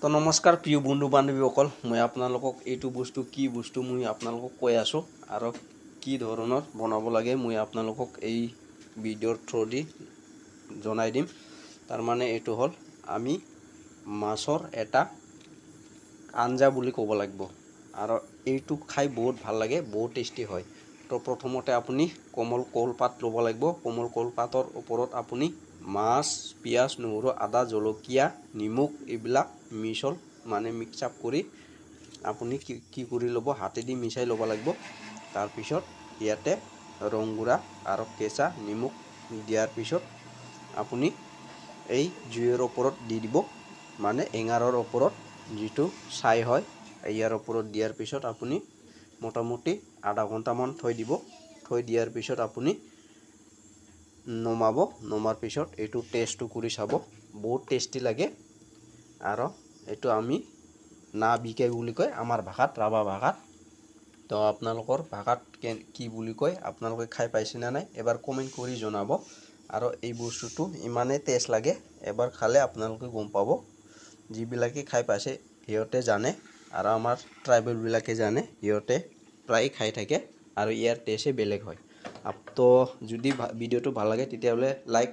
তো নমস্কাৰ প্ৰিয় বন্ধু বান্ধৱীসকল, মই আপোনালোকক এইটো বস্তু কি বস্তু মই আপোনালোকক কৈ আছোঁ আৰু কি ধৰণৰ বনাব লাগে মই আপোনালোকক এই ভিডিঅ'ৰ থ্ৰুদি জনাই দিম। তাৰ মানে এইটো হ'ল আমি মাছৰ এটা আঞ্জা বুলি ক'ব লাগিব আৰু এইটো খাই বহুত ভাল লাগে, বহুত টেষ্টি হয়। তো প্ৰথমতে আপুনি কোমল কলপাত ল'ব লাগিব। কোমল কলপাতৰ ওপৰত আপুনি মাছ, পিঁয়াজ, নহৰু, আদা, জলকীয়া, নিমখ এইবিলাক মিক্স আপ কৰি আপুনি কি কৰি ল'ব, হাতেদি মিশাই ল'ব লাগিব। তাৰপিছত ইয়াতে ৰংগুড়া আৰু কেঁচা নিমখ দিয়াৰ পিছত আপুনি এই জুইৰ ওপৰত দি দিব, মানে এঙাৰৰ ওপৰত যিটো ছাই হয় ইয়াৰ ওপৰত দিয়াৰ পিছত আপুনি মোটামুটি আধা ঘণ্টামান থৈ দিব। থৈ দিয়াৰ পিছত আপুনি নমাৰ পিছত এইটো টেষ্টটো কৰি চাব, বহুত টেষ্টি লাগে। আৰু এইটো আমি না বিকে বুলি কয় আমাৰ ভাষাত, ৰাভা ভাষাত। তো আপোনালোকৰ ভাষাত কি বুলি কয়, আপোনালোকে খাই পাইছেনে নাই এবাৰ কমেণ্ট কৰি জনাব। আৰু এই বস্তুটো ইমানেই টেষ্ট লাগে, এবাৰ খালে আপোনালোকে গম পাব। যিবিলাকে খাই পাইছে সিহঁতে জানে, আৰু আমাৰ ট্ৰাইবেলবিলাকে জানে, সিহঁতে প্ৰায় খাই থাকে আৰু ইয়াৰ টেষ্টে বেলেগ হয়। তো যদি ভিডিঅ'টো ভাল লাগে তেতিয়াহ'লে লাইক